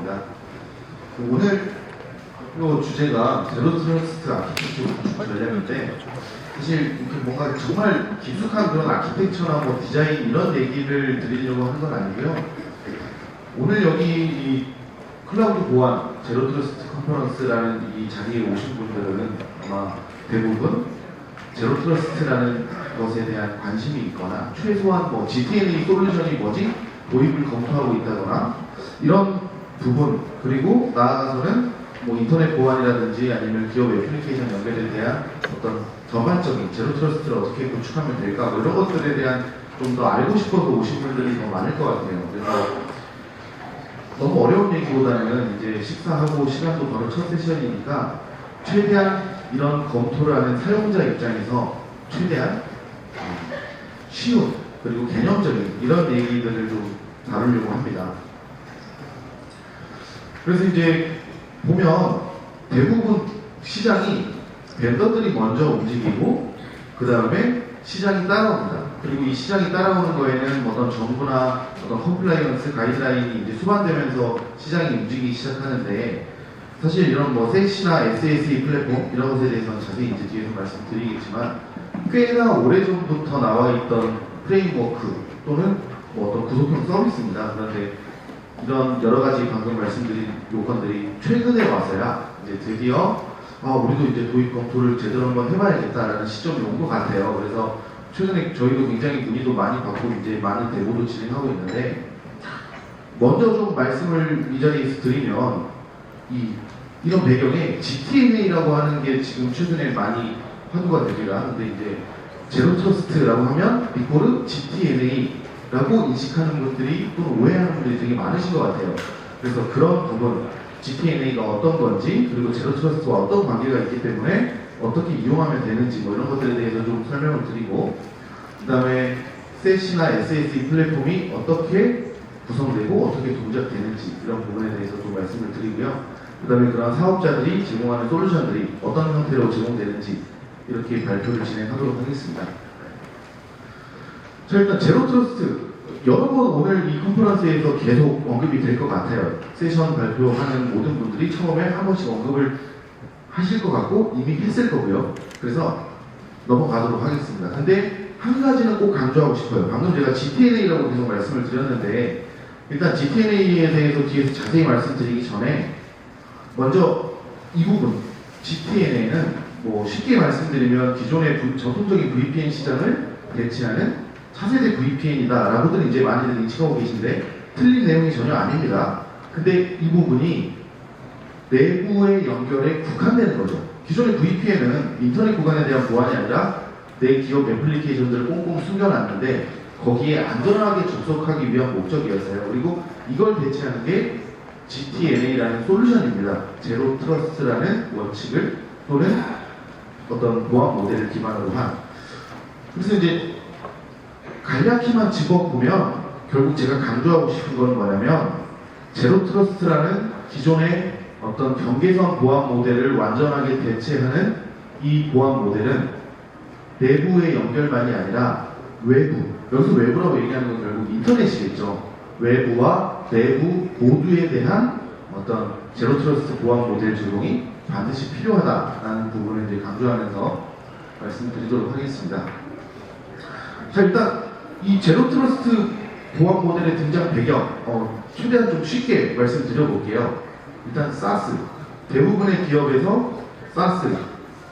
하겠습니다. 오늘 이 주제가 제로 트러스트 아키텍처 전략인데, 사실 이렇게 뭔가 정말 깊숙한 그런 아키텍처나 뭐 디자인 이런 얘기를 드리려고 하는 건 아니고요. 오늘 여기 이 클라우드 보안 제로 트러스트 컨퍼런스라는 이 자리에 오신 분들은 아마 대부분 제로 트러스트라는 것에 대한 관심이 있거나 최소한 뭐 GTNA 솔루션이 뭐지? 도입을 검토하고 있다거나 이런 부분, 그리고 나아가서는 뭐 인터넷 보안이라든지 아니면 기업 애플리케이션 연결에 대한 어떤 전반적인 제로 트러스트를 어떻게 구축하면 될까, 뭐 이런 것들에 대한 좀 더 알고 싶어서 오신 분들이 더 많을 것 같아요. 그래서 너무 어려운 얘기보다는 이제 식사하고 시간도 바로 첫 세션이니까 최대한 이런 검토를 하는 사용자 입장에서 최대한 쉬운 그리고 개념적인 이런 얘기들을 좀 다루려고 합니다. 그래서 이제 보면 대부분 시장이 벤더들이 먼저 움직이고 그 다음에 시장이 따라옵니다. 그리고 이 시장이 따라오는 거에는 어떤 정부나 어떤 컴플라이언스 가이드라인이 이제 수반되면서 시장이 움직이기 시작하는데, 사실 이런 뭐 섹시나 SASE 플랫폼 이런 것에 대해서는 자세히 이제 뒤에서 말씀드리겠지만, 꽤나 오래전부터 나와 있던 프레임워크 또는 뭐 어떤 구속형 서비스입니다. 그런데 이런 여러 가지 방금 말씀드린 요건들이 최근에 와서야 이제 드디어 우리도 이제 도입 검토를 제대로 한번 해봐야겠다라는 시점이 온 것 같아요. 그래서 최근에 저희도 굉장히 문의도 많이 받고 이제 많은 대보도 진행하고 있는데, 먼저 좀 말씀을 이 자리에서 드리면 이런 배경에 GTNA라고 하는 게 지금 최근에 많이 화두가 되기를 하는데, 이제 제로 트러스트라고 하면 이꼴은 GTNA라고 인식하는 분들이 또는 오해하는 분들이 되게 많으신 것 같아요. 그래서 그런 부분, GTNA가 어떤 건지, 그리고 제로 트러스트와 어떤 관계가 있기 때문에 어떻게 이용하면 되는지 뭐 이런 것들에 대해서 좀 설명을 드리고, 그 다음에 셋이나 SASE 플랫폼이 어떻게 구성되고 어떻게 동작되는지 이런 부분에 대해서 좀 말씀을 드리고요. 그 다음에 그런 사업자들이 제공하는 솔루션들이 어떤 형태로 제공되는지 이렇게 발표를 진행하도록 하겠습니다. 자, 일단 제로 트러스트 여러 번 오늘 이 컨퍼런스에서 계속 언급이 될 것 같아요. 세션 발표하는 모든 분들이 처음에 한 번씩 언급을 하실 것 같고 이미 했을 거고요. 그래서 넘어가도록 하겠습니다. 근데 한 가지는 꼭 강조하고 싶어요. 방금 제가 GTNA라고 계속 말씀을 드렸는데, 일단 GTNA에 대해서 뒤에서 자세히 말씀드리기 전에 먼저 이 부분, GTNA는 뭐 쉽게 말씀드리면 기존의 전통적인 VPN 시장을 대체하는 차세대 VPN이다 라고들 이제 많이들 인식하고 계신데, 틀린 내용이 전혀 아닙니다. 근데 이 부분이 내부의 연결에 국한되는 거죠. 기존의 VPN은 인터넷 구간에 대한 보안이 아니라 내 기업 애플리케이션들을 꽁꽁 숨겨놨는데 거기에 안전하게 접속하기 위한 목적이었어요. 그리고 이걸 대체하는 게 GTNA라는 솔루션입니다. 제로 트러스트라는 원칙을 또는 어떤 보안 모델을 기반으로 한. 그래서 이제 간략히만 짚어보면 결국 제가 강조하고 싶은 건 뭐냐면, 제로 트러스트라는 기존의 어떤 경계선 보안 모델을 완전하게 대체하는 이 보안 모델은 내부의 연결만이 아니라 외부, 여기서 외부라고 얘기하는 건 결국 인터넷이겠죠. 외부와 내부 모두에 대한 어떤 제로 트러스트 보안 모델 적용이 반드시 필요하다라는 부분을 이제 강조하면서 말씀드리도록 하겠습니다. 자, 일단 이 제로 트러스트 보안 모델의 등장 배경, 최대한 좀 쉽게 말씀드려볼게요. 일단 SaaS, 대부분의 기업에서 SaaS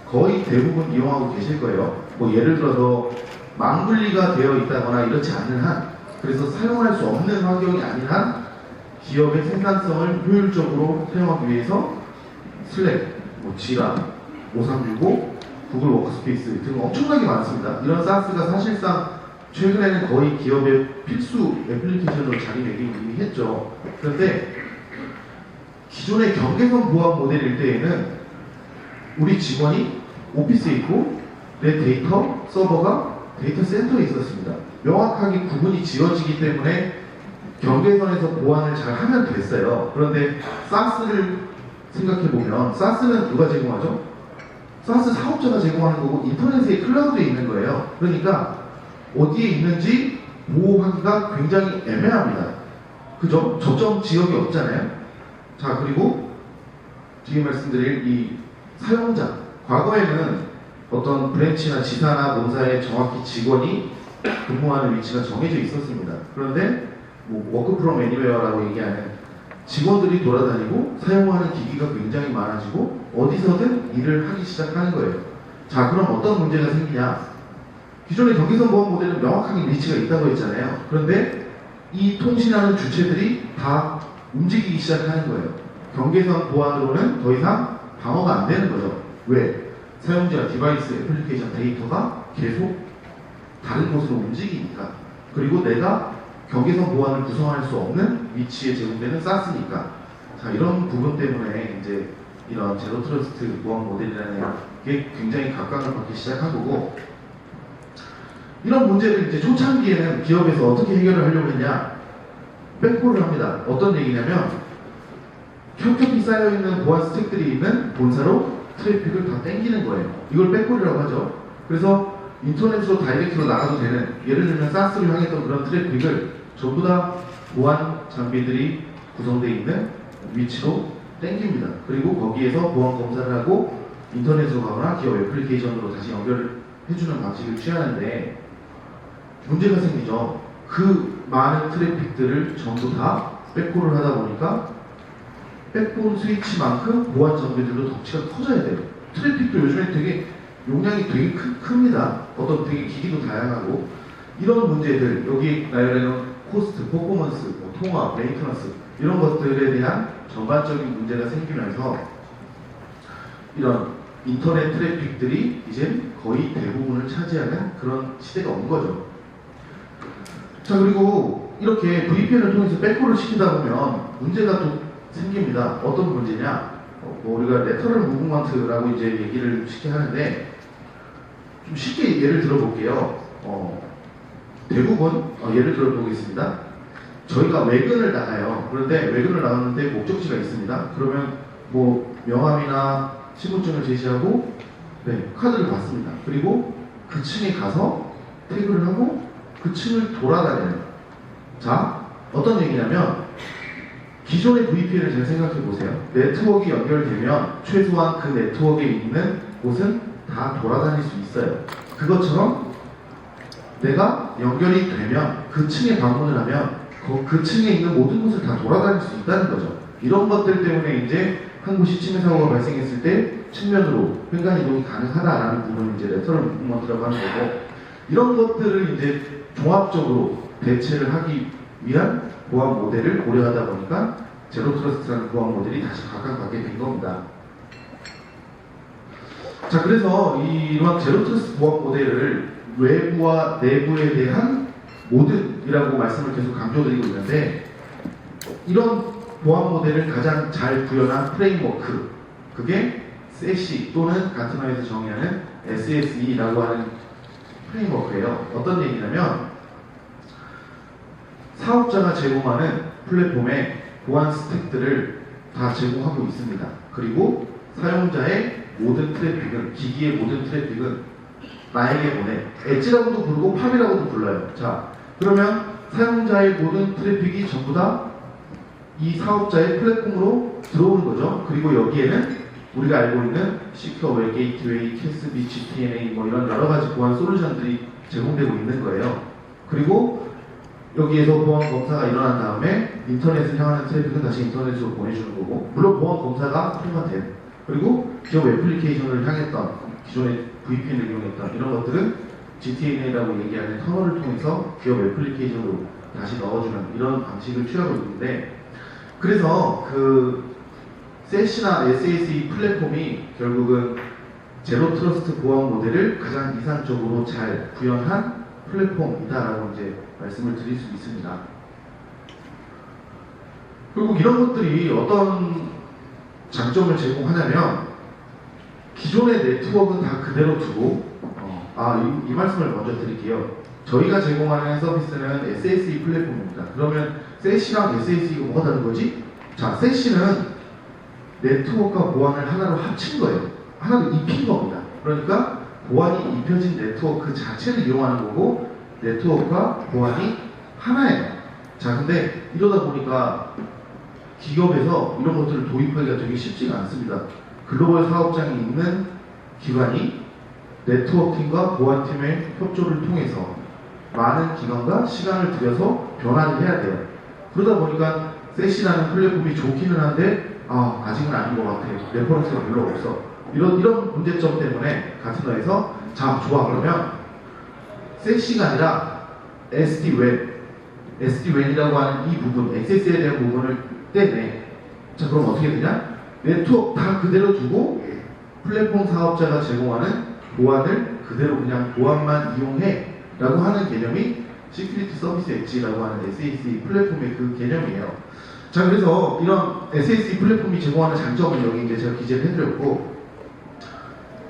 거의 대부분 이용하고 계실 거예요. 뭐 예를 들어서 망분리가 되어 있다거나 이렇지 않는 한, 그래서 사용할 수 없는 환경이 아닌 한 기업의 생산성을 효율적으로 사용하기 위해서 슬랙, 뭐 지라, 5365, 구글 워크스페이스 등 엄청나게 많습니다. 이런 SaaS가 사실상 최근에는 거의 기업의 필수 애플리케이션으로 자리매김 이미 했죠. 그런데 기존의 경계선 보안 모델일 때에는 우리 직원이 오피스에 있고 내 데이터 서버가 데이터 센터에 있었습니다. 명확하게 구분이 지어지기 때문에 경계선에서 보안을 잘 하면 됐어요. 그런데 SaaS를 생각해보면 SaaS는 누가 제공하죠? SaaS 사업자가 제공하는 거고 인터넷에 클라우드에 있는 거예요. 그러니까 어디에 있는지 보호하기가 굉장히 애매합니다. 그죠? 저점 지역이 없잖아요. 자, 그리고 지금 말씀드릴 이 사용자, 과거에는 어떤 브랜치나 지사나 본사에 정확히 직원이 근무하는 위치가 정해져 있었습니다. 그런데 뭐 워크 프롬 애니웨어라고 얘기하는 직원들이 돌아다니고 사용하는 기기가 굉장히 많아지고 어디서든 일을 하기 시작하는 거예요. 자, 그럼 어떤 문제가 생기냐? 기존의 경계선 보안 모델은 명확하게 위치가 있다고 했잖아요. 그런데 이 통신하는 주체들이 다 움직이기 시작하는 거예요. 경계선 보안으로는 더 이상 방어가 안 되는 거죠. 왜? 사용자, 디바이스, 애플리케이션 데이터가 계속 다른 곳으로 움직이니까. 그리고 내가 경계선 보안을 구성할 수 없는 위치에 제공되는 사스니까. 자, 이런 부분 때문에 이제 이런 제로 트러스트 보안 모델이라는 게 굉장히 각광을 받기 시작한 거고, 이런 문제를 이제 초창기에는 기업에서 어떻게 해결을 하려고 했냐? 백홀을 합니다. 어떤 얘기냐면 겹겹이 쌓여있는 보안 스택들이 있는 본사로 트래픽을 다 땡기는 거예요. 이걸 백홀이라고 하죠. 그래서 인터넷으로 다이렉트로 나가도 되는, 예를 들면 사스를 향했던 그런 트래픽을 전부 다 보안 장비들이 구성되어 있는 위치로 땡깁니다. 그리고 거기에서 보안 검사를 하고 인터넷으로 가거나 기업 애플리케이션으로 다시 연결을 해주는 방식을 취하는데 문제가 생기죠. 그 많은 트래픽들을 전부 다 백홀을 하다 보니까 백홀 스위치만큼 보안 장비들도 덕치가 커져야 돼요. 트래픽도 요즘에 되게 용량이 되게 큽니다. 어떤 되게 기기도 다양하고, 이런 문제들, 여기 나열해놓은 코스트, 퍼포먼스, 뭐 통화, 메인터넌스 이런 것들에 대한 전반적인 문제가 생기면서 이런 인터넷 트래픽들이 이제 거의 대부분을 차지하는 그런 시대가 온 거죠. 자, 그리고 이렇게 VPN을 통해서 백홀을 시키다 보면 문제가 또 생깁니다. 어떤 문제냐? 뭐 우리가 레터럴 무브먼트라고 이제 얘기를 쉽게 하는데, 좀 쉽게 예를 들어볼게요. 대부분 예를 들어보겠습니다. 저희가 외근을 나가요. 그런데 외근을 나갔는데 목적지가 있습니다. 그러면 뭐 명함이나 신분증을 제시하고 카드를 받습니다. 그리고 그 층에 가서 태그를 하고 그 층을 돌아다녀요. 자, 어떤 얘기냐면 기존의 VPN을 잘 생각해 보세요. 네트워크가 연결되면 최소한 그 네트워크에 있는 곳은 다 돌아다닐 수 있어요. 그것처럼 내가 연결이 되면 그 층에 방문을 하면 그 층에 있는 모든 곳을 다 돌아다닐 수 있다는 거죠. 이런 것들 때문에 이제 한 곳이 침해 사고가 발생했을 때 측면으로 횡단 이동이 가능하다라는 부분을 이제 레터럴 무브먼트라고 하는 거고, 이런 것들을 이제 종합적으로 대체를 하기 위한 보안 모델을 고려하다 보니까 제로 트러스트라는 보안 모델이 다시 각광받게 된 겁니다. 자, 그래서 이러한 제로 트러스트 보안 모델을 외부와 내부에 대한 모든이라고 말씀을 계속 강조드리고 있는데, 이런 보안 모델을 가장 잘 구현한 프레임워크, 그게 세시 또는 가트너에서 정의하는 SSE라고 하는 프레임워크예요. 어떤 얘기냐면 사업자가 제공하는 플랫폼에 보안 스택들을 다 제공하고 있습니다. 그리고 사용자의 모든 트래픽은, 기기의 모든 트래픽은 나에게 보내. 엣지라고도 부르고 팝이라고도 불러요. 자, 그러면 사용자의 모든 트래픽이 전부 다 이 사업자의 플랫폼으로 들어오는 거죠. 그리고 여기에는 우리가 알고 있는 시큐어 웹 게이트웨이, 캐스비, GTNA 뭐 이런 여러 가지 보안 솔루션들이 제공되고 있는 거예요. 그리고 여기에서 보안 검사가 일어난 다음에 인터넷을 향하는 트래픽은 다시 인터넷으로 보내주는 거고, 물론 보안 검사가 통과된, 그리고 기업 애플리케이션을 향했던 기존의 VPN을 이용했던 이런 것들은 GTNA라고 얘기하는 터널을 통해서 기업 애플리케이션으로 다시 넣어주는 이런 방식을 취하고 있는데, 그래서 그 세시나 SAC 플랫폼이 결국은 제로 트러스트 보안 모델을 가장 이상적으로 잘 구현한 플랫폼이다라고 이제 말씀을 드릴 수 있습니다. 결국 이런 것들이 어떤 장점을 제공하냐면, 기존의 네트워크는 다 그대로 두고, 이 말씀을 먼저 드릴게요. 저희가 제공하는 서비스는 SAC 플랫폼입니다. 그러면 세시랑 SAC가 뭐가 다른 거지? 자, 세시는 네트워크와 보안을 하나로 합친 거예요. 하나로 입힌 겁니다. 그러니까 보안이 입혀진 네트워크 자체를 이용하는 거고, 네트워크와 보안이 하나예요. 자, 근데 이러다 보니까 기업에서 이런 것들을 도입하기가 되게 쉽지가 않습니다. 글로벌 사업장이 있는 기관이 네트워킹과 보안팀의 협조를 통해서 많은 기관과 시간을 들여서 변화를 해야 돼요. 그러다 보니까 세시라는 플랫폼이 좋기는 한데 아직은 아닌 것 같아. 레퍼런스가 별로 없어. 이런 문제점 때문에 가트너에서 자 좋아 그러면 세시가 아니라 SD-WAN이라고 하는 이 부분, 액세스에 대한 부분을 떼내. 자 그럼 어떻게 되냐? 네트워크 다 그대로 두고 플랫폼 사업자가 제공하는 보안을 그대로 그냥 보안만 이용해 라고 하는 개념이 시큐리티 서비스 엣지라고 하는 SAC 플랫폼의 그 개념이에요. 자 그래서 이런 SAC 플랫폼이 제공하는 장점은 여기 이제 제가 기재를 해드렸고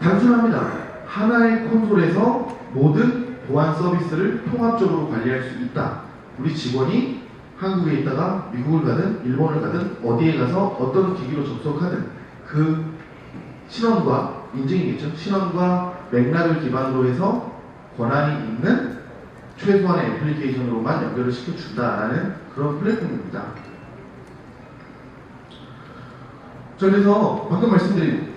단순합니다. 하나의 콘솔에서 모든 보안 서비스를 통합적으로 관리할 수 있다. 우리 직원이 한국에 있다가 미국을 가든 일본을 가든 어디에 가서 어떤 기기로 접속하든 그 신원과 인증이겠죠. 신원과 맥락을 기반으로 해서 권한이 있는 최소한의 애플리케이션으로만 연결을 시켜준다라는 그런 플랫폼입니다. 자, 그래서 방금 말씀드린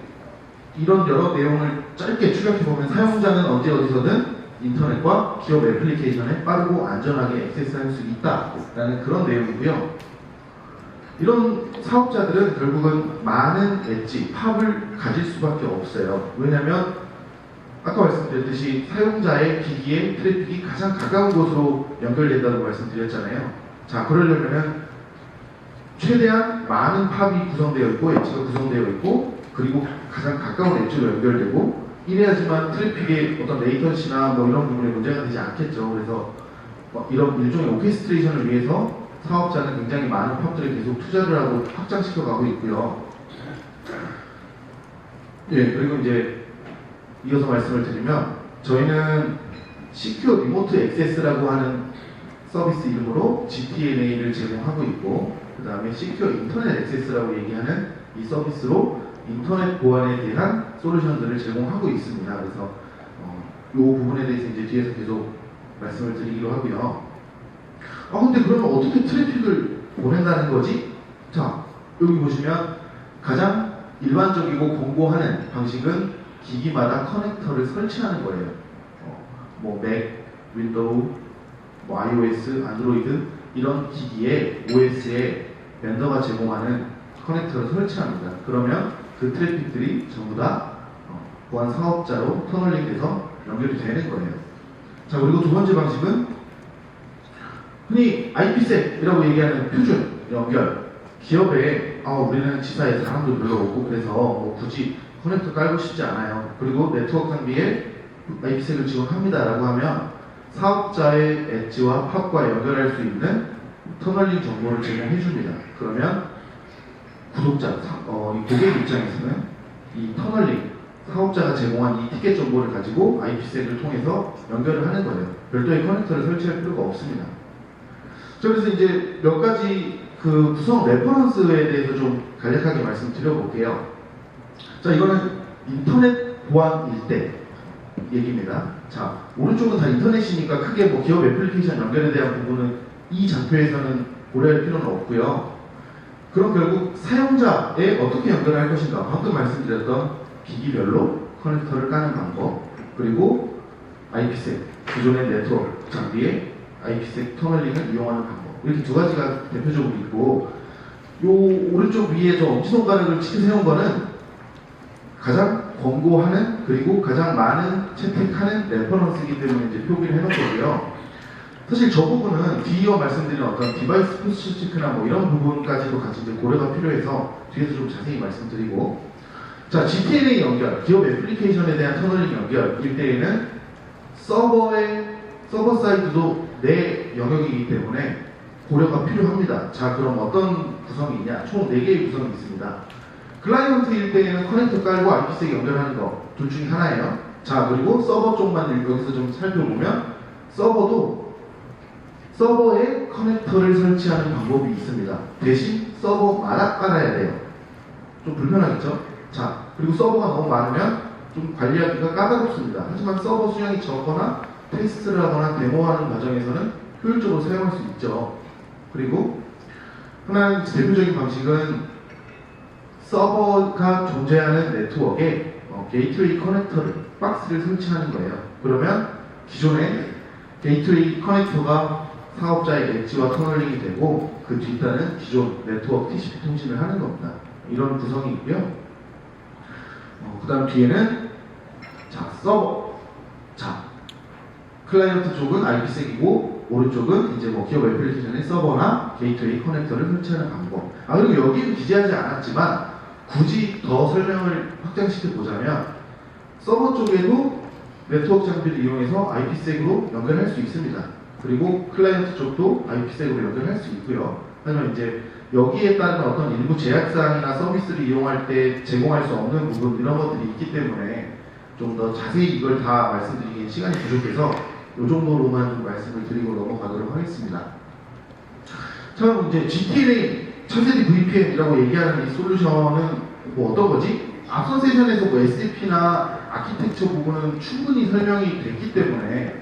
이런 여러 내용을 짧게 추격해보면 사용자는 언제 어디서든 인터넷과 기업 애플리케이션에 빠르고 안전하게 액세스할 수 있다라는 그런 내용이고요. 이런 사업자들은 결국은 많은 엣지, 팝을 가질 수밖에 없어요. 왜냐하면 아까 말씀드렸듯이 사용자의 기기에 트래픽이 가장 가까운 곳으로 연결된다고 말씀드렸잖아요. 자, 그러려면은 최대한 많은 팝이 구성되어 있고 엣지가 구성되어 있고 그리고 가장 가까운 엣지로 연결되고 이래야지만 트래픽의 어떤 레이턴시나 뭐 이런 부분에 문제가 되지 않겠죠. 그래서 이런 일종의 오케스트레이션을 위해서 사업자는 굉장히 많은 팝들을 계속 투자를 하고 확장시켜 가고 있고요. 예, 그리고 이제 이어서 말씀을 드리면 저희는 시큐어 리모트 액세스라고 하는 서비스 이름으로 GTNA를 제공하고 있고 그 다음에 시큐어 인터넷 액세스라고 얘기하는 이 서비스로 인터넷 보안에 대한 솔루션들을 제공하고 있습니다. 그래서 이 부분에 대해서 이제 뒤에서 계속 말씀을 드리기로 하고요. 근데 그러면 어떻게 트래픽을 보낸다는 거지? 자, 여기 보시면 가장 일반적이고 공고하는 방식은 기기마다 커넥터를 설치하는 거예요. 뭐 맥, 윈도우, 뭐 iOS, 안드로이드 이런 기기에 OS에 벤더가 제공하는 커넥터를 설치합니다. 그러면 그 트래픽들이 전부 다 보안 사업자로 터널링돼서 연결이 되는 거예요. 자, 그리고 두 번째 방식은 흔히 IPsek이라고 얘기하는 표준 연결. 기업에 우리는 지사에 사람도 별로 없고 그래서 뭐 굳이 커넥터 깔고 싶지 않아요. 그리고 네트워크 장비에 IPsek을 지원합니다라고 하면 사업자의 엣지와 팝과 연결할 수 있는 터널링 정보를 제공해 줍니다. 그러면 구독자, 이 고객 입장에서는 이 터널링, 사업자가 제공한 이 티켓 정보를 가지고 IPsek을 통해서 연결을 하는 거예요. 별도의 커넥터를 설치할 필요가 없습니다. 그래서 이제 몇 가지 그 구성 레퍼런스에 대해서 좀 간략하게 말씀드려볼게요. 자, 이거는 인터넷 보안일 때 얘기입니다. 자, 오른쪽은 다 인터넷이니까 크게 뭐 기업 애플리케이션 연결에 대한 부분은 이 장표에서는 고려할 필요는 없고요. 그럼 결국 사용자에 어떻게 연결할 것인가? 방금 말씀드렸던 기기별로 커넥터를 까는 방법, 그리고 IPsec, 기존의 네트워크 장비에 IPsec 터널링을 이용하는 방법, 이렇게 두 가지가 대표적으로 있고, 요 오른쪽 위에 저 엄지손가락을 치게 세운 거는 가장 권고하는 그리고 가장 많은 채택하는 레퍼런스이기 때문에 이제 표기를 해놓은 거고요. 사실 저 부분은 뒤이어 말씀드린 어떤 디바이스 포스처 체크나 뭐 이런 부분까지도 같이 이제 고려가 필요해서 뒤에서 좀 자세히 말씀드리고, 자, GTNA 연결, 기업 애플리케이션에 대한 터널링 연결일 때에는 서버 사이드도 내 영역이기 때문에 고려가 필요합니다. 자, 그럼 어떤 구성이 있냐? 총 4개의 구성이 있습니다. 클라이언트일 때에는 커넥터 깔고 IPsec 연결하는 거 둘 중에 하나예요. 자, 그리고 서버 쪽만 여기서 좀 살펴보면 서버에 커넥터를 설치하는 방법이 있습니다. 대신 서버마다 깔아야 돼요. 좀 불편하겠죠? 자, 그리고 서버가 너무 많으면 좀 관리하기가 까다롭습니다. 하지만 서버 수량이 적거나 테스트를 하거나 데모하는 과정에서는 효율적으로 사용할 수 있죠. 그리고 하나는 대표적인 방식은 서버가 존재하는 네트워크에 게이트웨이 커넥터를, 박스를 설치하는 거예요. 그러면 기존에 게이트웨이 커넥터가 사업자의 엣지와 터널링이 되고 그 뒷단은 기존 네트워크 TCP 통신을 하는 겁니다. 이런 구성이 있고요. 그 다음 뒤에는 서버. 클라이언트 쪽은 IP색이고 오른쪽은 이제 기업 애플리케이션의 서버나 게이트웨이 커넥터를 설치하는 방법. 그리고 여기는 기재하지 않았지만 굳이 더 설명을 확장시켜 보자면 서버 쪽에도 네트워크 장비를 이용해서 IP색으로 연결할 수 있습니다. 그리고 클라이언트 쪽도 IP색으로 연결할 수 있고요. 하지만 이제 여기에 따른 어떤 일부 제약사항이나 서비스를 이용할 때 제공할 수 없는 부분 이런 것들이 있기 때문에 좀 더 자세히 이걸 다 말씀드리기엔 시간이 부족해서 이 정도로만 좀 말씀을 드리고 넘어가도록 하겠습니다. 처음 이제 GTLA 차세대 VPN이라고 얘기하는 이 솔루션은 어떤 거지? 앞선 세션에서 SAP나 아키텍처 부분은 충분히 설명이 됐기 때문에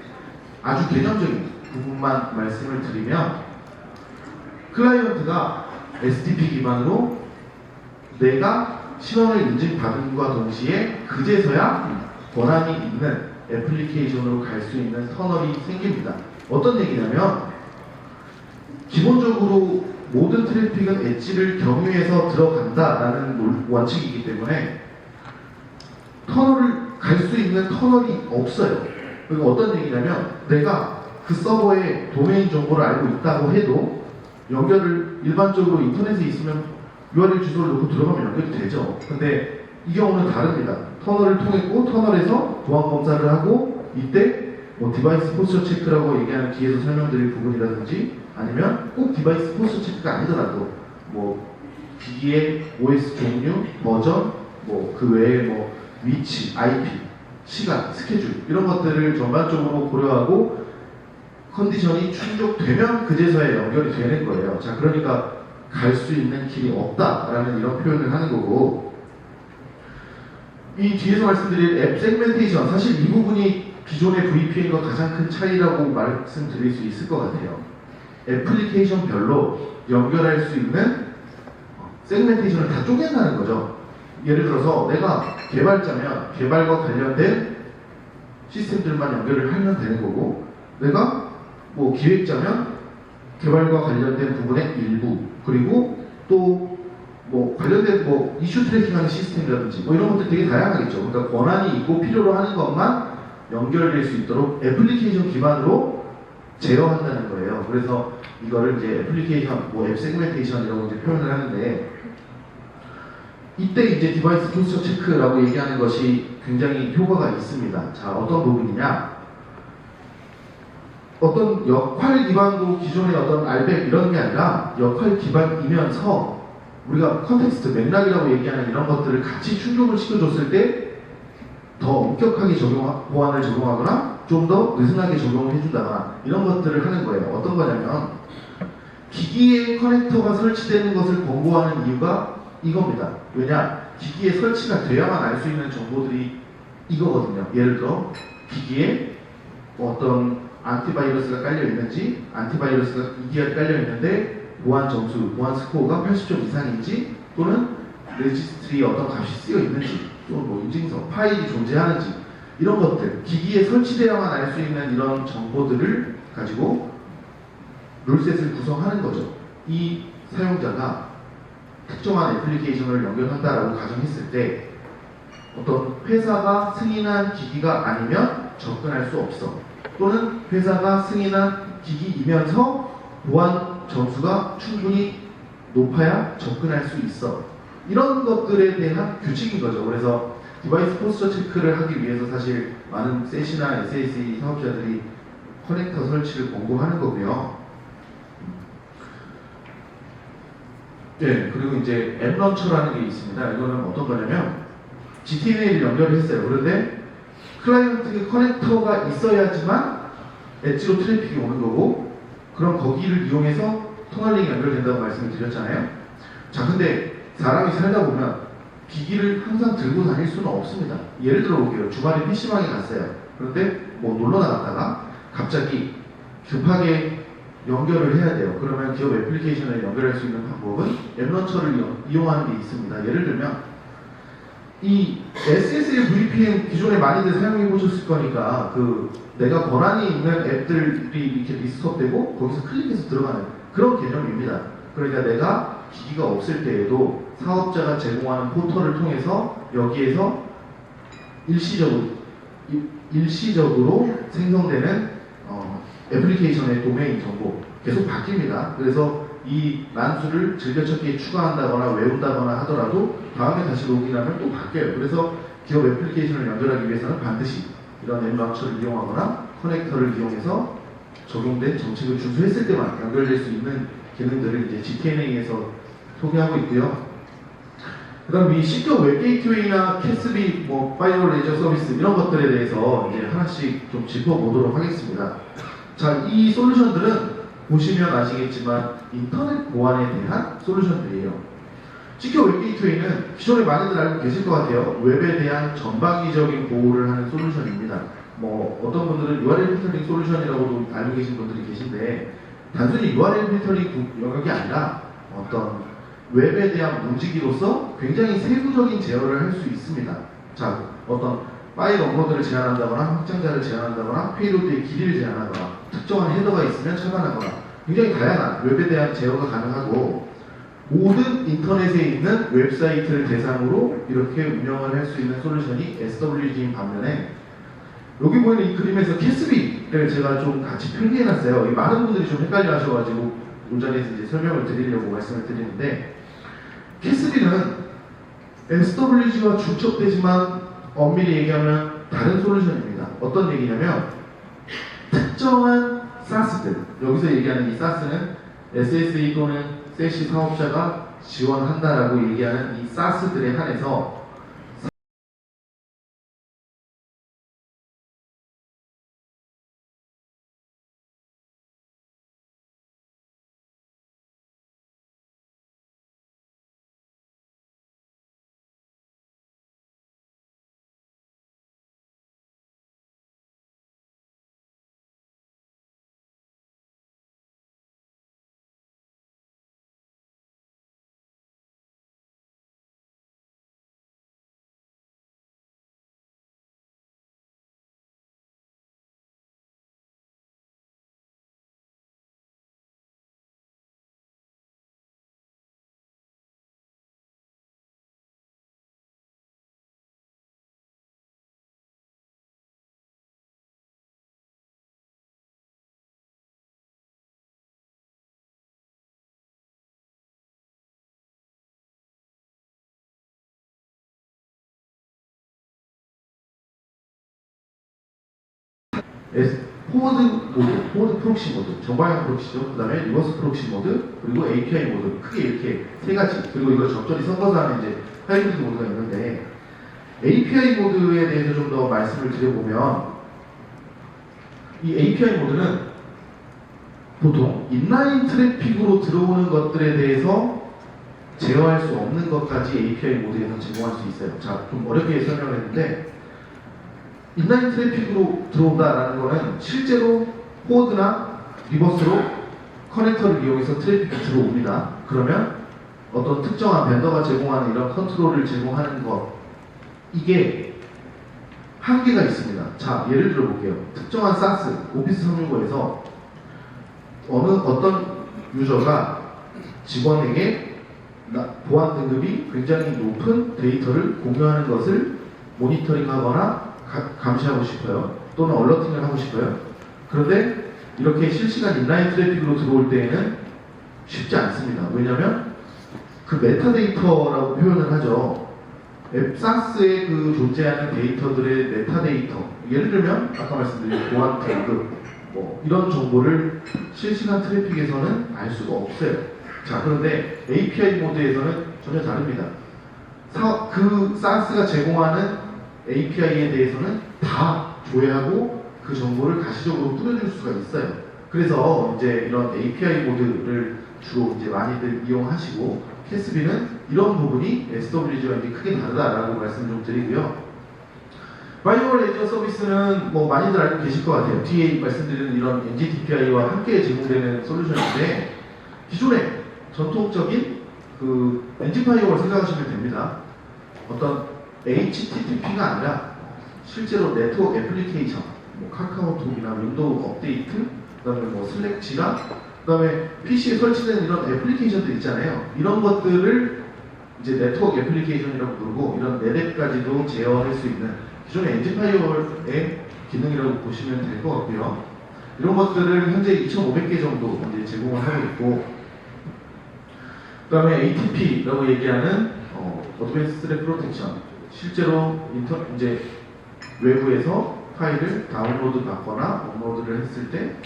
아주 개념적인 부분만 말씀을 드리면 클라이언트가 SDP 기반으로 내가 시황을 인증받음과 동시에 그제서야 권한이 있는 애플리케이션으로 갈 수 있는 터널이 생깁니다. 어떤 얘기냐면 기본적으로 모든 트래픽은 엣지를 경유해서 들어간다라는 원칙이기 때문에 터널을 갈 수 있는 터널이 없어요. 그리고 어떤 얘기냐면 내가 그 서버에 도메인 정보를 알고 있다고 해도 연결을 일반적으로 인터넷에 있으면 URL 주소를 넣고 들어가면 연결이 되죠. 근데 이 경우는 다릅니다. 터널을 통했고 터널에서 보안 검사를 하고 이때 디바이스 포스처 체크라고 얘기하는 뒤에서 설명드릴 부분이라든지 아니면 꼭 디바이스 포스처 체크가 아니더라도 기기의 OS 종류, 버전, 그 외에 위치, IP, 시간, 스케줄 이런 것들을 전반적으로 고려하고 컨디션이 충족되면 그제서야 연결이 되는 거예요. 자, 그러니까 갈 수 있는 길이 없다라는 이런 표현을 하는 거고 이 뒤에서 말씀드릴 앱 세그멘테이션 사실 이 부분이 기존의 VPN과 가장 큰 차이라고 말씀드릴 수 있을 것 같아요. 애플리케이션별로 연결할 수 있는 세그멘테이션을 다 쪼갠다는 거죠. 예를 들어서 내가 개발자면 개발과 관련된 시스템들만 연결을 하면 되는 거고 내가 기획자면 개발과 관련된 부분의 일부 그리고 또 관련된 이슈 트래킹하는 시스템이라든지 이런 것들 되게 다양하겠죠. 그러니까 권한이 있고 필요로 하는 것만 연결될 수 있도록 애플리케이션 기반으로 제어한다는 거예요. 그래서 이거를 이제 애플리케이션, 앱 세그멘테이션이라고 이제 표현을 하는데 이때 이제 디바이스 포스처 체크라고 얘기하는 것이 굉장히 효과가 있습니다. 자, 어떤 부분이냐? 어떤 역할 기반도 기존의 어떤 알백 이런 게 아니라 역할 기반이면서 우리가 컨텍스트, 맥락이라고 얘기하는 이런 것들을 같이 충족을 시켜줬을 때 더 엄격하게 보안을 적용하거나 좀 더 느슨하게 적용을 해준다거나 이런 것들을 하는 거예요. 어떤 거냐면 기기에 커넥터가 설치되는 것을 권고하는 이유가 이겁니다. 왜냐? 기기에 설치가 돼야만 알 수 있는 정보들이 이거거든요. 예를 들어 기기에 어떤 안티바이러스가 깔려 있는지 안티바이러스가 EDR이 깔려 있는데 보안 점수, 보안 스코어가 80점 이상인지 또는 레지스트리에 어떤 값이 쓰여 있는지 또 인증서, 파일이 존재하는지 이런 것들 기기에 설치되어야만 알 수 있는 이런 정보들을 가지고 룰셋을 구성하는 거죠. 이 사용자가 특정한 애플리케이션을 연결한다라고 가정했을 때 어떤 회사가 승인한 기기가 아니면 접근할 수 없어. 또는 회사가 승인한 기기이면서 보안 점수가 충분히 높아야 접근할 수 있어. 이런 것들에 대한 규칙인 거죠. 그래서 디바이스 포스처 체크를 하기 위해서 사실 많은 셋이나 SAC 사업자들이 커넥터 설치를 권고하는 거고요. 네, 그리고 이제 앱 런처라는 게 있습니다. 이거는 어떤 거냐면 GTNA를 연결했어요. 그런데 클라이언트에 커넥터가 있어야지만 엣지로 트래픽이 오는 거고 그럼 거기를 이용해서 터널링이 연결된다고 말씀을 드렸잖아요. 자, 근데 사람이 살다 보면 기기를 항상 들고 다닐 수는 없습니다. 예를 들어 볼게요. 주말에 PC방에 갔어요. 그런데 놀러 나갔다가 갑자기 급하게 연결을 해야 돼요. 그러면 기업 애플리케이션을 연결할 수 있는 방법은 앱런처를 이용하는 게 있습니다. 예를 들면 이 SSL VPN 기존에 많이들 사용해 보셨을 거니까 그 내가 권한이 있는 앱들이 이렇게 리스트업되고 거기서 클릭해서 들어가는 그런 개념입니다. 그러니까 내가 기기가 없을 때에도 사업자가 제공하는 포털을 통해서 여기에서 일시적으로 생성되는 애플리케이션의 도메인 정보 계속 바뀝니다. 그래서 이 란수를 즐겨찾기에 추가한다거나 외운다거나 하더라도 다음에 다시 로그인하면 또 바뀌어요. 그래서 기업 애플리케이션을 연결하기 위해서는 반드시 이런 앱 런처를 이용하거나 커넥터를 이용해서 적용된 정책을 준수했을 때만 연결될 수 있는 기능들을 이제 GTNA에서 소개하고 있고요. 그 다음 이 C격 웹 게이트웨이나 캐스비, 파이어 레저 서비스 이런 것들에 대해서 이제 하나씩 좀 짚어보도록 하겠습니다. 자, 이 솔루션들은 보시면 아시겠지만 인터넷 보안에 대한 솔루션들이에요. C격 웹 게이트웨이는 기존에 많이들 알고 계실 것 같아요. 웹에 대한 전방위적인 보호를 하는 솔루션입니다. 어떤 분들은 URL 필터링 솔루션이라고도 알고 계신 분들이 계신데 단순히 URL 필터링 영역이 아니라 어떤 웹에 대한 문지기로서 굉장히 세부적인 제어를 할 수 있습니다. 자, 어떤 파일 업로드를 제한한다거나 확장자를 제한한다거나 페이로드의 길이를 제한하거나 특정한 헤더가 있으면 차단하거나 굉장히 다양한 웹에 대한 제어가 가능하고 모든 인터넷에 있는 웹사이트를 대상으로 이렇게 운영을 할 수 있는 솔루션이 SWG인 반면에 여기 보이는 이 그림에서 캐스비를 제가 좀 같이 표기해놨어요. 많은 분들이 좀 헷갈려 하셔가지고 이 자리에서 이제 설명을 드리려고 말씀을 드리는데 캐스비는 SWG와 중첩되지만 엄밀히 얘기하면 다른 솔루션입니다. 어떤 얘기냐면 특정한 SaaS들, 여기서 얘기하는 이 SaaS는 SSA 또는 세시 사업자가 지원한다라고 얘기하는 이 SaaS들에 한해서 포워드 프록시 모드, 정방향 프록시죠. 그 다음에 리버스 프록시 모드, 그리고 API 모드. 크게 이렇게 세 가지. 그리고 이걸 적절히 섞어서 하는 이제 하이브리드 모드가 있는데 API 모드에 대해서 좀 더 말씀을 드려보면 이 API 모드는 보통 인라인 트래픽으로 들어오는 것들에 대해서 제어할 수 없는 것까지 API 모드에서 제공할 수 있어요. 자, 좀 어렵게 설명을 했는데 인라인 트래픽으로 들어온다라는 거는 실제로 포워드나 리버스로 커넥터를 이용해서 트래픽이 들어옵니다. 그러면 어떤 특정한 벤더가 제공하는 이런 컨트롤을 제공하는 것, 이게 한계가 있습니다. 자, 예를 들어 볼게요. 특정한 SaaS, 오피스 365에서 어떤 유저가 직원에게 보안 등급이 굉장히 높은 데이터를 공유하는 것을 모니터링하거나 감시하고 싶어요. 또는 얼러팅을 하고 싶어요. 그런데 이렇게 실시간 인라인 트래픽으로 들어올 때에는 쉽지 않습니다. 왜냐하면 그 메타데이터라고 표현을 하죠. SaaS에 그 존재하는 데이터들의 메타데이터, 예를 들면 아까 말씀드린 보안 등급 이런 정보를 실시간 트래픽에서는 알 수가 없어요. 자, 그런데 API 모드에서는 전혀 다릅니다. 그 SaaS가 제공하는 API에 대해서는 다 조회하고 그 정보를 가시적으로 뿌려줄 수가 있어요. 그래서 이제 이런 API 모드를 주로 이제 많이들 이용하시고 캐스비는 이런 부분이 SWG와 이제 크게 다르다라고 말씀을 좀 드리고요. 파이어월 레이저 서비스는 뭐 많이들 알고 계실 것 같아요. 뒤에 말씀드리는 이런 NG-DPI와 함께 제공되는 솔루션인데 기존의 전통적인 그 NG 파이어월 생각하시면 됩니다. 어떤 HTTP가 아니라 실제로 네트워크 애플리케이션, 뭐 카카오톡이나 윈도우 업데이트, 그다음에 뭐 슬랙 지라, 그다음에 PC에 설치된 이런 애플리케이션들 있잖아요. 이런 것들을 이제 네트워크 애플리케이션이라고 부르고 이런 네랩까지도 제어할 수 있는 기존의 엔진파이어의 기능이라고 보시면 될 것 같고요. 이런 것들을 현재 2,500개 정도 이제 제공을 하고 있고, 그 다음에 ATP라고 얘기하는 어드밴스 스트랩 프로텍션, 실제로 이제 외부에서 파일을 다운로드 받거나 업로드를 했을 때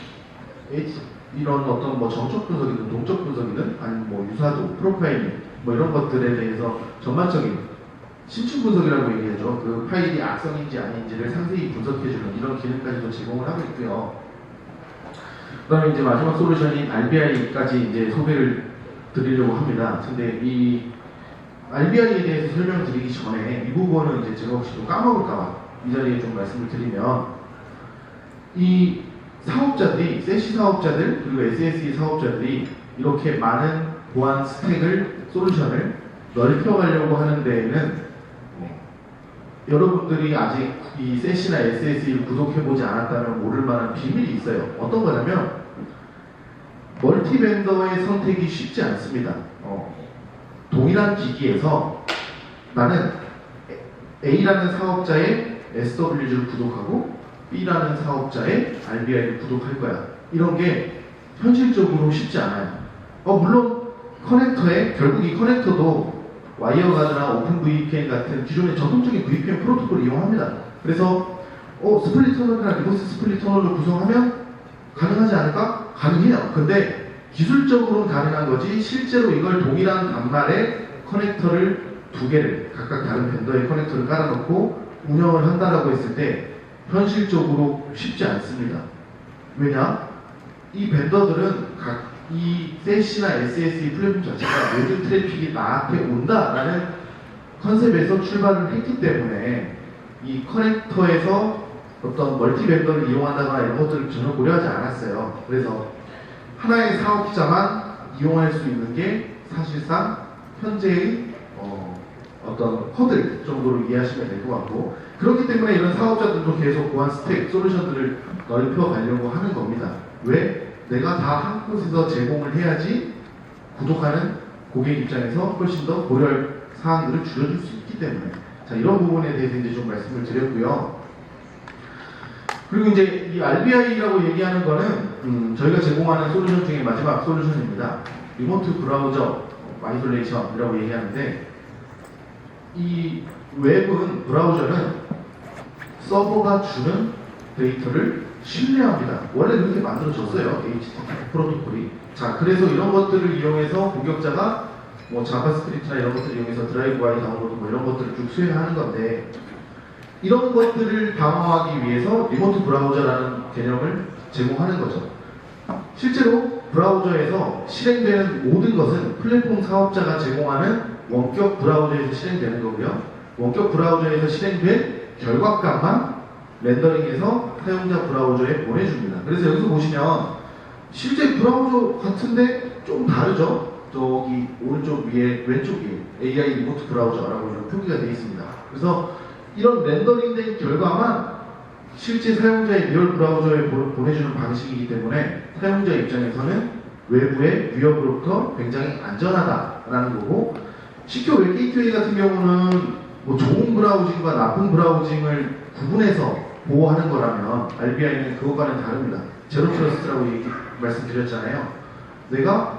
이런 어떤 뭐 정적 분석이든 동적 분석이든 아니면 뭐 유사도, 프로파일링 뭐 이런 것들에 대해서 전반적인 심층 분석이라고 얘기하죠. 그 파일이 악성인지 아닌지를 상세히 분석해주는 이런 기능까지도 제공을 하고 있고요. 그 다음에 이제 마지막 솔루션인 RBI까지 이제 소개를 드리려고 합니다. 근데 이 RBI에 대해서 설명을 드리기 전에 이 부분은 이제 제가 혹시 또 까먹을까봐 이 자리에 좀 말씀을 드리면, 이 사업자들이, 세시 사업자들 그리고 SSE 사업자들이 이렇게 많은 보안 스택을, 솔루션을 넓혀가려고 하는 데에는 여러분들이 아직 이 세시나 SSE를 구독해보지 않았다면 모를 만한 비밀이 있어요. 어떤 거냐면 멀티 벤더의 선택이 쉽지 않습니다. 동일한 기기에서 나는 A라는 사업자의 SWG를 구독하고 B라는 사업자의 RBI를 구독할 거야. 이런 게 현실적으로 쉽지 않아요. 물론 커넥터에, 결국 이 커넥터도 와이어가드나 오픈 VPN 같은 기존의 전통적인 VPN 프로토콜을 이용합니다. 그래서 스플릿 터널이나 리버스 스플릿 터널을 구성하면 가능하지 않을까? 가능해요. 근데 기술적으로는 가능한 거지, 실제로 이걸 동일한 단말에 커넥터를 두 개를 각각 다른 벤더의 커넥터를 깔아놓고 운영을 한다라고 했을 때 현실적으로 쉽지 않습니다. 왜냐? 이 벤더들은 각 이 세시나 SSE 플랫폼 자체가 모든 트래픽이 나한테 온다라는 컨셉에서 출발을 했기 때문에 이 커넥터에서 어떤 멀티 벤더를 이용한다거나 이런 것들을 전혀 고려하지 않았어요. 그래서 하나의 사업자만 이용할 수 있는 게 사실상 현재의 어떤 허들 정도로 이해하시면 될 것 같고, 그렇기 때문에 이런 사업자들도 계속 보안 스택 솔루션들을 넓혀가려고 하는 겁니다. 왜? 내가 다 한 곳에서 제공을 해야지 구독하는 고객 입장에서 훨씬 더 고려할 사항들을 줄여줄 수 있기 때문에. 자, 이런 부분에 대해서 이제 좀 말씀을 드렸고요. 그리고 이제 이 RBI라고 얘기하는 거는 저희가 제공하는 솔루션 중에 마지막 솔루션입니다. 리모트 브라우저 아이솔레이션이라고 얘기하는데, 이 웹은, 브라우저는 서버가 주는 데이터를 신뢰합니다. 원래 그렇게 만들어졌어요. HTTP 프로토콜이. 자, 그래서 이런 것들을 이용해서 공격자가 뭐 자바스크립트나 이런 것들을 이용해서 드라이브 와이 다운로드 뭐 이런 것들을 쭉 수행하는 건데, 이런 것들을 방어하기 위해서 리모트 브라우저라는 개념을 제공하는 거죠. 실제로 브라우저에서 실행되는 모든 것은 플랫폼 사업자가 제공하는 원격 브라우저에서 실행되는 거고요. 원격 브라우저에서 실행된 결과값만 렌더링해서 사용자 브라우저에 보내줍니다. 그래서 여기서 보시면 실제 브라우저 같은데 좀 다르죠? 저기 오른쪽 위에, 왼쪽 위에 AI 리모트 브라우저라고 이런 표기가 되어 있습니다. 그래서 이런 렌더링된 결과만 실제 사용자의 리얼 브라우저에 보내주는 방식이기 때문에 사용자 입장에서는 외부의 위협으로부터 굉장히 안전하다라는 거고, 시큐어 웹 게이트웨이 같은 경우는 뭐 좋은 브라우징과 나쁜 브라우징을 구분해서 보호하는 거라면 RBI는 그것과는 다릅니다. 제로 트러스트라고 말씀드렸잖아요. 내가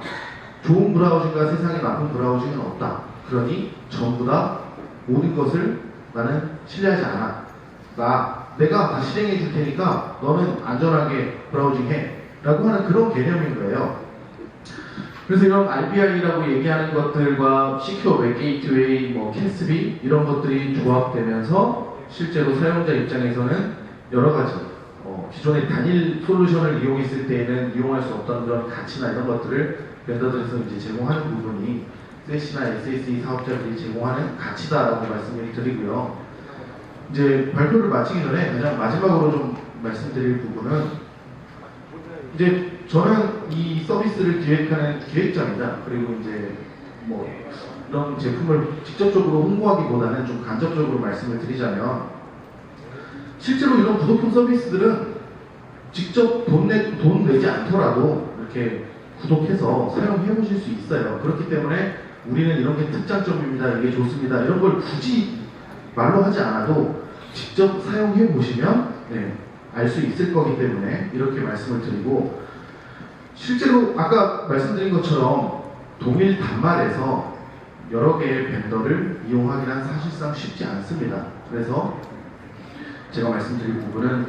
좋은 브라우징과 세상에 나쁜 브라우징은 없다. 그러니 전부 다 모든 것을 나는 신뢰하지 않아. 내가 다 실행해 줄 테니까 너는 안전하게 브라우징해 라고 하는 그런 개념인 거예요. 그래서 이런 RBI라고 얘기하는 것들과 시큐어 웹 게이트웨이, 뭐 캐스비 이런 것들이 조합되면서 실제로 사용자 입장에서는 여러 가지 기존의 단일 솔루션을 이용했을 때에는 이용할 수 없던 그런 가치나 이런 것들을 벤더들에서 이제 제공하는 부분이 세시나 SSE 사업자들이 제공하는 가치다라고 말씀을 드리고요. 이제 발표를 마치기 전에 가장 마지막으로 좀 말씀드릴 부분은 이제 저는 이 서비스를 기획하는 기획자입니다. 그리고 이제 뭐 이런 제품을 직접적으로 홍보하기보다는 좀 간접적으로 말씀을 드리자면 실제로 이런 구독형 서비스들은 직접 돈 내지 않더라도 이렇게 구독해서 사용해 보실 수 있어요. 그렇기 때문에 우리는 이런 게 특장점입니다. 이게 좋습니다. 이런 걸 굳이 말로 하지 않아도 직접 사용해 보시면 알 수 있을 거기 때문에 이렇게 말씀을 드리고, 실제로 아까 말씀드린 것처럼 동일 단말에서 여러 개의 벤더를 이용하기는 사실상 쉽지 않습니다. 그래서 제가 말씀드릴 부분은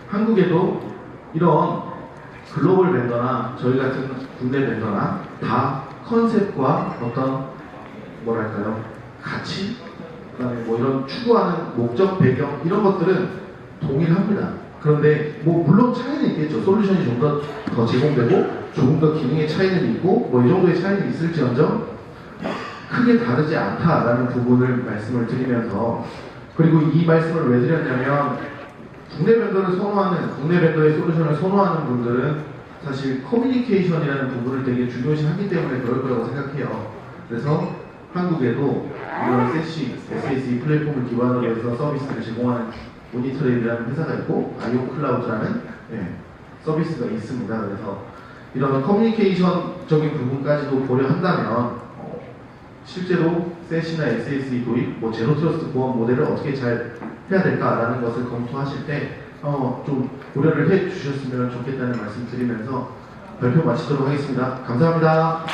한국에도 이런 글로벌 벤더나 저희 같은 국내 벤더나 다 컨셉과 어떤 뭐랄까요, 가치, 그다음에 뭐 이런 추구하는 목적, 배경 이런 것들은 동일합니다. 그런데 뭐 물론 차이는 있겠죠. 솔루션이 좀 더 제공되고 조금 더 기능의 차이는 있고 뭐 이 정도의 차이는 있을지언정 크게 다르지 않다라는 부분을 말씀을 드리면서, 그리고 이 말씀을 왜 드렸냐면 국내 벤더를 선호하는, 국내 벤더의 솔루션을 선호하는 분들은 사실 커뮤니케이션이라는 부분을 되게 중요시 하기 때문에 그럴 거라고 생각해요. 그래서 한국에도 이런 SAC 플랫폼을 기반으로 해서 서비스를 제공하는 모니터레이드라는 회사가 있고 아이오 클라우드라는 서비스가 있습니다. 그래서 이런 커뮤니케이션적인 부분까지도 고려한다면 실제로 셋이나 SAC 도입, 뭐 제로 트러스트 보안 모델을 어떻게 잘 해야 될까라는 것을 검토하실 때 좀 고려를 해 주셨으면 좋겠다는 말씀 드리면서 발표 마치도록 하겠습니다. 감사합니다.